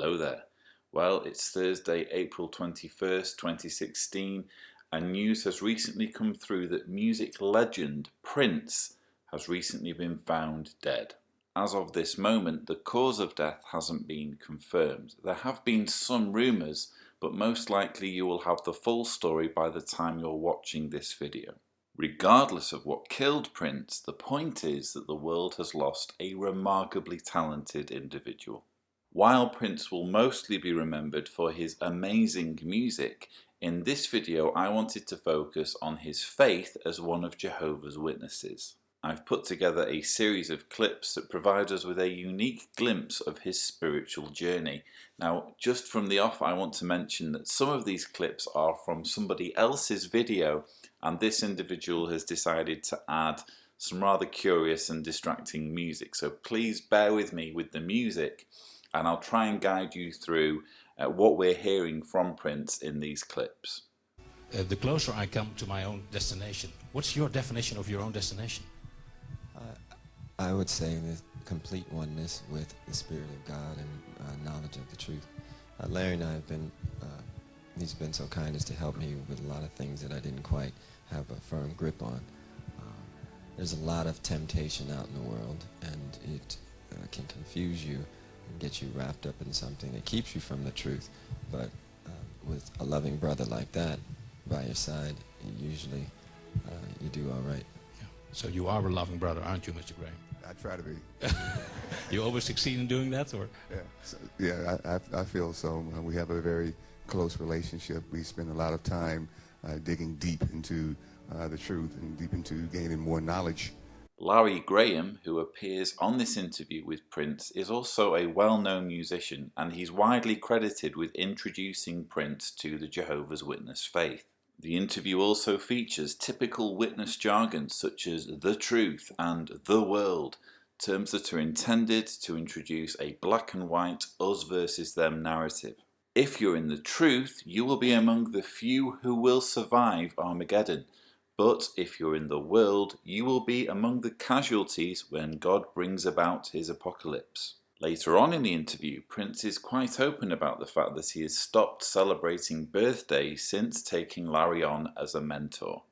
Hello there. Well, it's Thursday, April 21st, 2016, and news has recently come through that music legend Prince has recently been found dead. As of this moment, the cause of death hasn't been confirmed. There have been some rumours, but most likely you will have the full story by the time you're watching this video. Regardless of what killed Prince, the point is that the world has lost a remarkably talented individual. While Prince will mostly be remembered for his amazing music, in this video I wanted to focus on his faith as one of Jehovah's Witnesses. I've put together a series of clips that provide us with a unique glimpse of his spiritual journey. Now, just from the off, I want to mention that some of these clips are from somebody else's video, and this individual has decided to add some rather curious and distracting music. So please bear with me with the music, and I'll try and guide you through what we're hearing from Prince in these clips. The closer I come to my own destination. What's your definition of your own destination? I would say the complete oneness with the Spirit of God and knowledge of the truth. Larry and I have been, he's been so kind as to help me with a lot of things that I didn't quite have a firm grip on. There's a lot of temptation out in the world, and it can confuse you and get you wrapped up in something that keeps you from the truth. But with a loving brother like that by your side, you do all right. Yeah. So you are a loving brother, aren't you, Mr. Graham? I try to be. You always succeed in doing that, or? Yeah, I feel so. We have a very close relationship. We spend a lot of time digging deep into the truth and deep into gaining more knowledge. Larry Graham, who appears on this interview with Prince, is also a well-known musician, and he's widely credited with introducing Prince to the Jehovah's Witness faith. The interview also features typical witness jargon such as the truth and the world, terms that are intended to introduce a black and white us versus them narrative. If you're in the truth, you will be among the few who will survive Armageddon. But if you're in the world, you will be among the casualties when God brings about his apocalypse. Later on in the interview, Prince is quite open about the fact that he has stopped celebrating birthdays since taking Larry on as a mentor.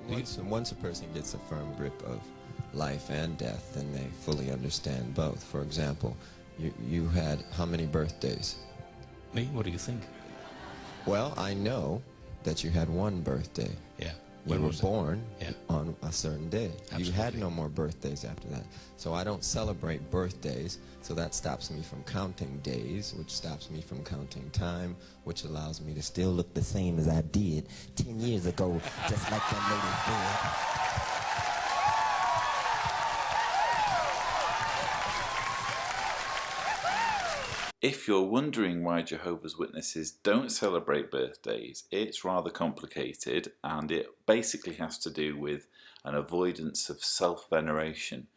Once a person gets a firm grip of life and death, then they fully understand both. For example, you had how many birthdays? Me? What do you think? Well, I know that you had one birthday. Yeah. You were born Yeah. on a certain day. Absolutely. You had no more birthdays after that. So I don't celebrate birthdays, so that stops me from counting days, which stops me from counting time, which allows me to still look the same as I did 10 years ago, just like that lady said. If you're wondering why Jehovah's Witnesses don't celebrate birthdays, it's rather complicated, and it basically has to do with an avoidance of self-veneration.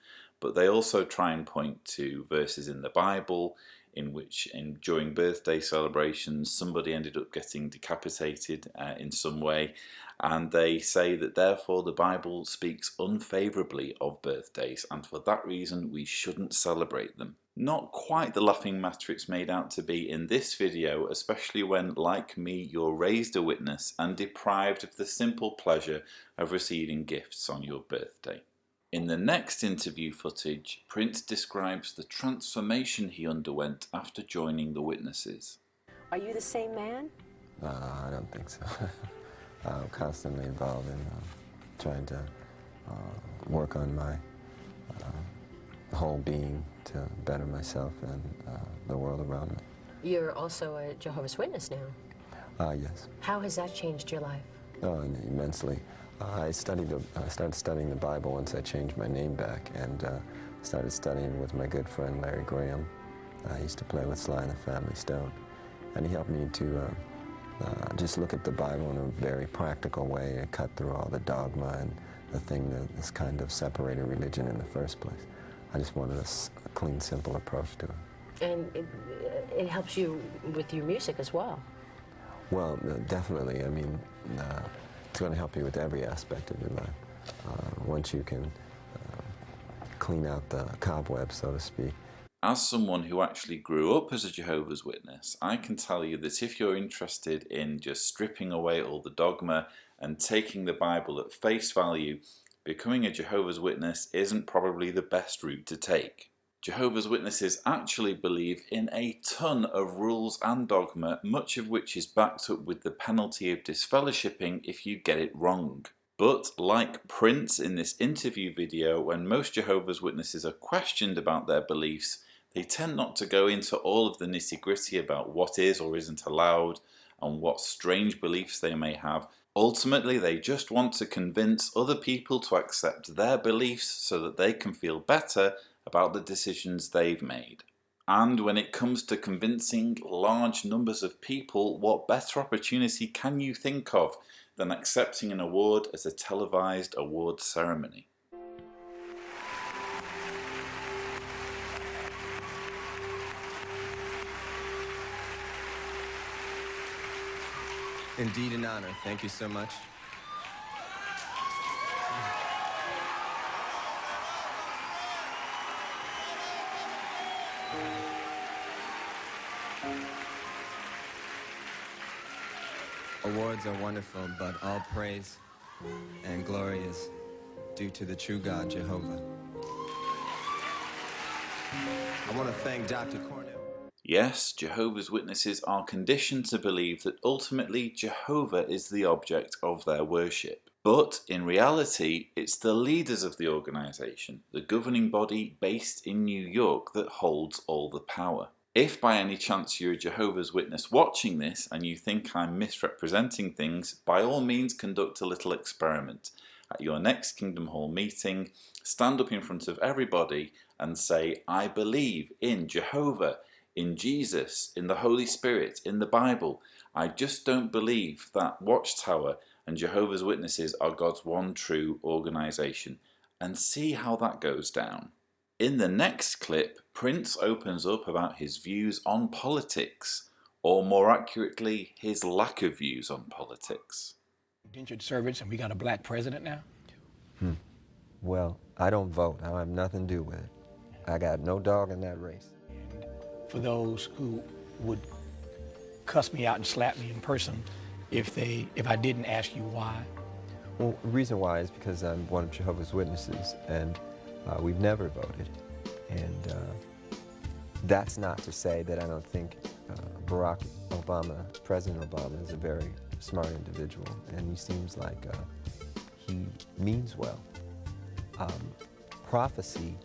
But they also try and point to verses in the Bible in which during birthday celebrations somebody ended up getting decapitated in some way, and they say that therefore the Bible speaks unfavourably of birthdays, and for that reason we shouldn't celebrate them. Not quite the laughing matter it's made out to be in this video, especially when, like me, you're raised a witness and deprived of the simple pleasure of receiving gifts on your birthday. In the next interview footage, Prince describes the transformation he underwent after joining the Witnesses. Are you the same man? I don't think so. I'm constantly involved in trying to work on my whole being to better myself and the world around me. You're also a Jehovah's Witness now. Yes. How has that changed your life? Oh, immensely. I started studying the Bible once I changed my name back, and started studying with my good friend Larry Graham. I used to play with Sly and the Family Stone, and he helped me to just look at the Bible in a very practical way and cut through all the dogma and the thing that has kind of separated religion in the first place. I just wanted a clean, simple approach to it. And it helps you with your music as well. Well, definitely. I mean, it's going to help you with every aspect of your life. Once you can clean out the cobwebs, so to speak. As someone who actually grew up as a Jehovah's Witness, I can tell you that if you're interested in just stripping away all the dogma and taking the Bible at face value, becoming a Jehovah's Witness isn't probably the best route to take. Jehovah's Witnesses actually believe in a ton of rules and dogma, much of which is backed up with the penalty of disfellowshipping if you get it wrong. But like Prince in this interview video, when most Jehovah's Witnesses are questioned about their beliefs, they tend not to go into all of the nitty-gritty about what is or isn't allowed and what strange beliefs they may have. Ultimately, they just want to convince other people to accept their beliefs so that they can feel better about the decisions they've made. And when it comes to convincing large numbers of people, what better opportunity can you think of than accepting an award as a televised award ceremony? Indeed an honor. Thank you so much. Awards are wonderful, but all praise and glory is due to the true God, Jehovah. I want to thank Dr. Cornell. Yes, Jehovah's Witnesses are conditioned to believe that ultimately Jehovah is the object of their worship. But in reality, it's the leaders of the organisation, the governing body based in New York, that holds all the power. If by any chance you're a Jehovah's Witness watching this and you think I'm misrepresenting things, by all means conduct a little experiment. At your next Kingdom Hall meeting, stand up in front of everybody and say, I believe in Jehovah, in Jesus, in the Holy Spirit, in the Bible. I just don't believe that Watchtower and Jehovah's Witnesses are God's one true organisation. And see how that goes down. In the next clip, Prince opens up about his views on politics, or more accurately, his lack of views on politics. Indentured servants, and we got a black president now? Well, I don't vote. I have nothing to do with it. I got no dog in that race. And for those who would cuss me out and slap me in person if I didn't ask you why. Well, the reason why is because I'm one of Jehovah's Witnesses, and we've never voted. And that's not to say that I don't think Barack Obama, President Obama, is a very smart individual, and he seems like he means well. Prophecy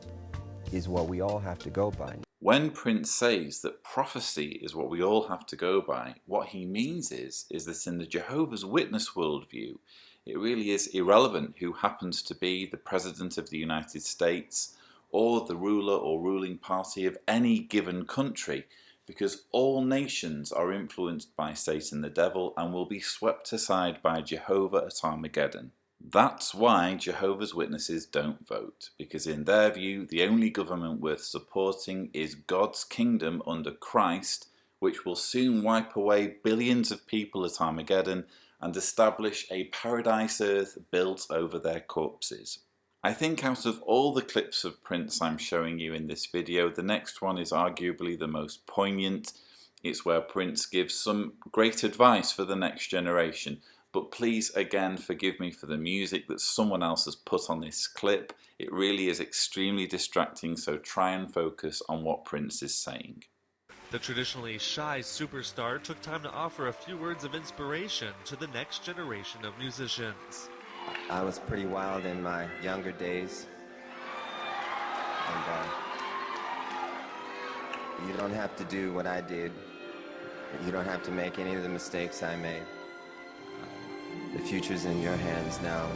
is what we all have to go by. When Prince says that prophecy is what we all have to go by, what he means is that in the Jehovah's Witness worldview, it really is irrelevant who happens to be the President of the United States or the ruler or ruling party of any given country, because all nations are influenced by Satan the devil and will be swept aside by Jehovah at Armageddon. That's why Jehovah's Witnesses don't vote, because in their view, the only government worth supporting is God's kingdom under Christ, which will soon wipe away billions of people at Armageddon and establish a paradise earth built over their corpses. I think out of all the clips of Prince I'm showing you in this video, the next one is arguably the most poignant. It's where Prince gives some great advice for the next generation. But please, again, forgive me for the music that someone else has put on this clip. It really is extremely distracting, so try and focus on what Prince is saying. The traditionally shy superstar took time to offer a few words of inspiration to the next generation of musicians. I was pretty wild in my younger days, and you don't have to do what I did. You don't have to make any of the mistakes I made. The future's in your hands now.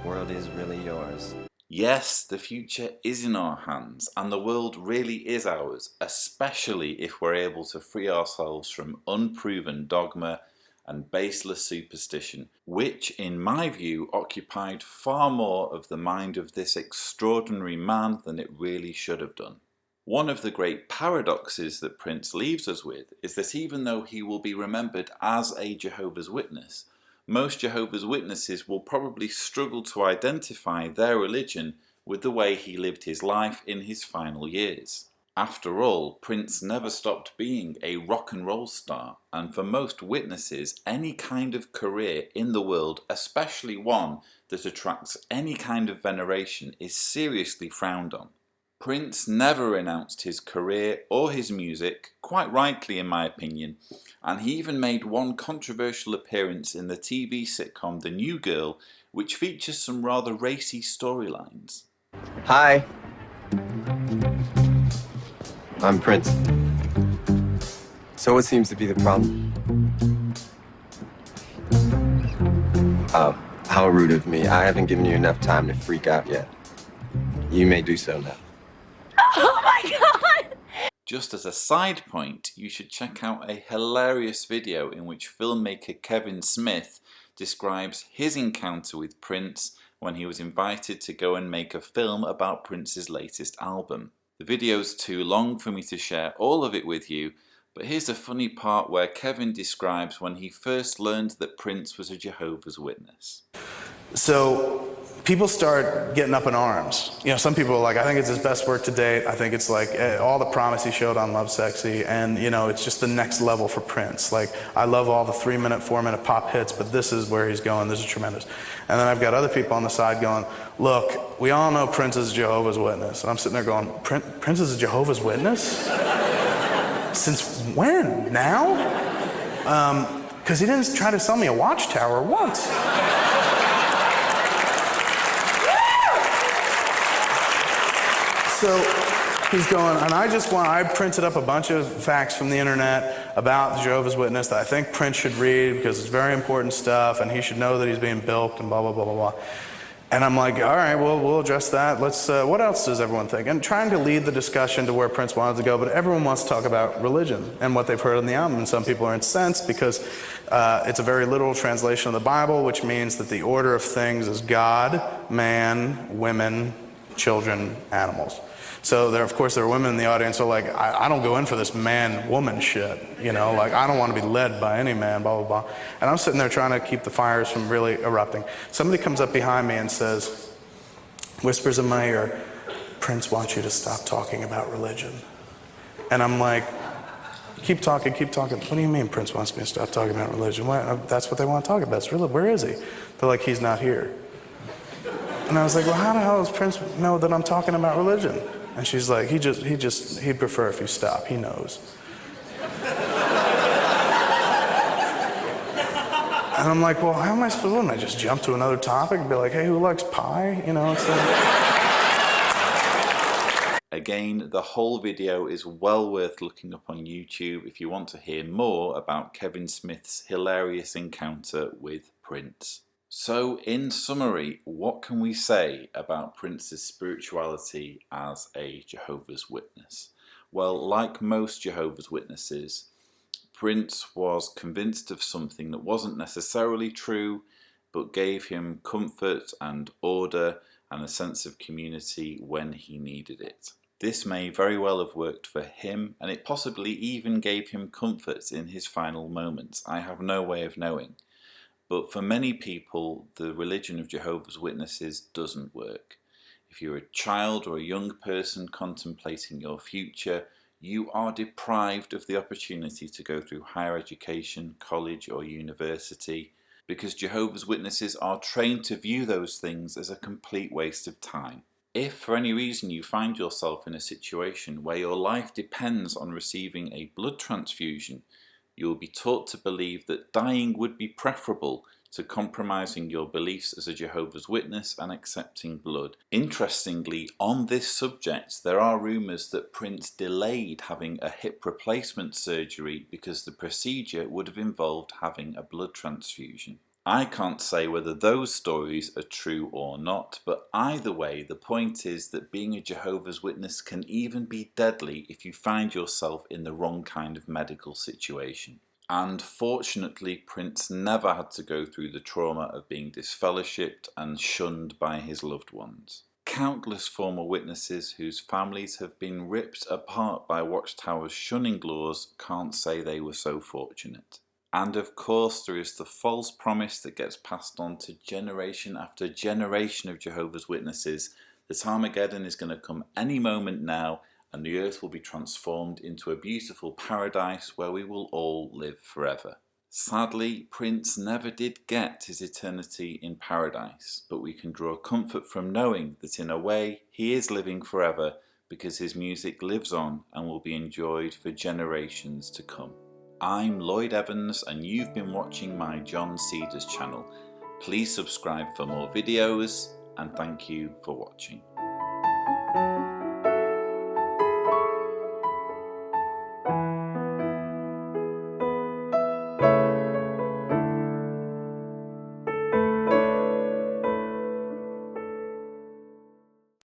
The world is really yours. Yes, the future is in our hands, and the world really is ours, especially if we're able to free ourselves from unproven dogma and baseless superstition, which, in my view, occupied far more of the mind of this extraordinary man than it really should have done. One of the great paradoxes that Prince leaves us with is that even though he will be remembered as a Jehovah's Witness, most Jehovah's Witnesses will probably struggle to identify their religion with the way he lived his life in his final years. After all, Prince never stopped being a rock and roll star, and for most witnesses, any kind of career in the world, especially one that attracts any kind of veneration, is seriously frowned on. Prince never renounced his career or his music, quite rightly in my opinion, and he even made one controversial appearance in the TV sitcom The New Girl, which features some rather racy storylines. Hi. I'm Prince. So what seems to be the problem? How rude of me. I haven't given you enough time to freak out yet. You may do so now. Oh my God! Just as a side point, you should check out a hilarious video in which filmmaker Kevin Smith describes his encounter with Prince when he was invited to go and make a film about Prince's latest album. The video's too long for me to share all of it with you, but here's a funny part where Kevin describes when he first learned that Prince was a Jehovah's Witness. So people start getting up in arms. You know, some people are like, I think it's his best work to date. I think it's like all the promise he showed on Love Sexy, and you know, it's just the next level for Prince. Like, I love all the 3-minute, 4-minute pop hits, but this is where he's going. This is tremendous. And then I've got other people on the side going, look, we all know Prince is a Jehovah's Witness. And I'm sitting there going, Prince is a Jehovah's Witness? Since when? Now? Because he didn't try to sell me a watchtower once. So he's going, and I printed up a bunch of facts from the internet about the Jehovah's Witness that I think Prince should read because it's very important stuff and he should know that he's being bilked and blah, blah, blah, blah, blah. And I'm like, all right, well, we'll address that. Let's, what else does everyone think? And trying to lead the discussion to where Prince wanted to go, but everyone wants to talk about religion and what they've heard on the album. And some people are incensed because it's a very literal translation of the Bible, which means that the order of things is God, man, women, children, animals. So there, of course, there are women in the audience who are like, I don't go in for this man-woman shit, you know, like I don't want to be led by any man, blah, blah, blah. And I'm sitting there trying to keep the fires from really erupting. Somebody comes up behind me and says, whispers in my ear, Prince wants you to stop talking about religion. And I'm like, keep talking, keep talking. What do you mean Prince wants me to stop talking about religion? What? That's what they want to talk about. It's really, where is he? They're like, he's not here. And I was like, well, how the hell does Prince know that I'm talking about religion? And she's like, he'd prefer if you stop, he knows. And I'm like, well, how am I supposed to, wouldn't I just jump to another topic and be like, hey, who likes pie? You know, it's like... Again, the whole video is well worth looking up on YouTube if you want to hear more about Kevin Smith's hilarious encounter with Prince. So, in summary, what can we say about Prince's spirituality as a Jehovah's Witness? Well, like most Jehovah's Witnesses, Prince was convinced of something that wasn't necessarily true, but gave him comfort and order and a sense of community when he needed it. This may very well have worked for him, and it possibly even gave him comfort in his final moments. I have no way of knowing. But for many people, the religion of Jehovah's Witnesses doesn't work. If you're a child or a young person contemplating your future, you are deprived of the opportunity to go through higher education, college or university, because Jehovah's Witnesses are trained to view those things as a complete waste of time. If for any reason you find yourself in a situation where your life depends on receiving a blood transfusion, you will be taught to believe that dying would be preferable to compromising your beliefs as a Jehovah's Witness and accepting blood. Interestingly, on this subject, there are rumours that Prince delayed having a hip replacement surgery because the procedure would have involved having a blood transfusion. I can't say whether those stories are true or not, but either way, the point is that being a Jehovah's Witness can even be deadly if you find yourself in the wrong kind of medical situation. And fortunately, Prince never had to go through the trauma of being disfellowshipped and shunned by his loved ones. Countless former witnesses whose families have been ripped apart by Watchtower's shunning laws can't say they were so fortunate. And of course, there is the false promise that gets passed on to generation after generation of Jehovah's Witnesses that Armageddon is going to come any moment now and the earth will be transformed into a beautiful paradise where we will all live forever. Sadly, Prince never did get his eternity in paradise, but we can draw comfort from knowing that in a way he is living forever because his music lives on and will be enjoyed for generations to come. I'm Lloyd Evans and you've been watching my John Cedars channel. Please subscribe for more videos and thank you for watching.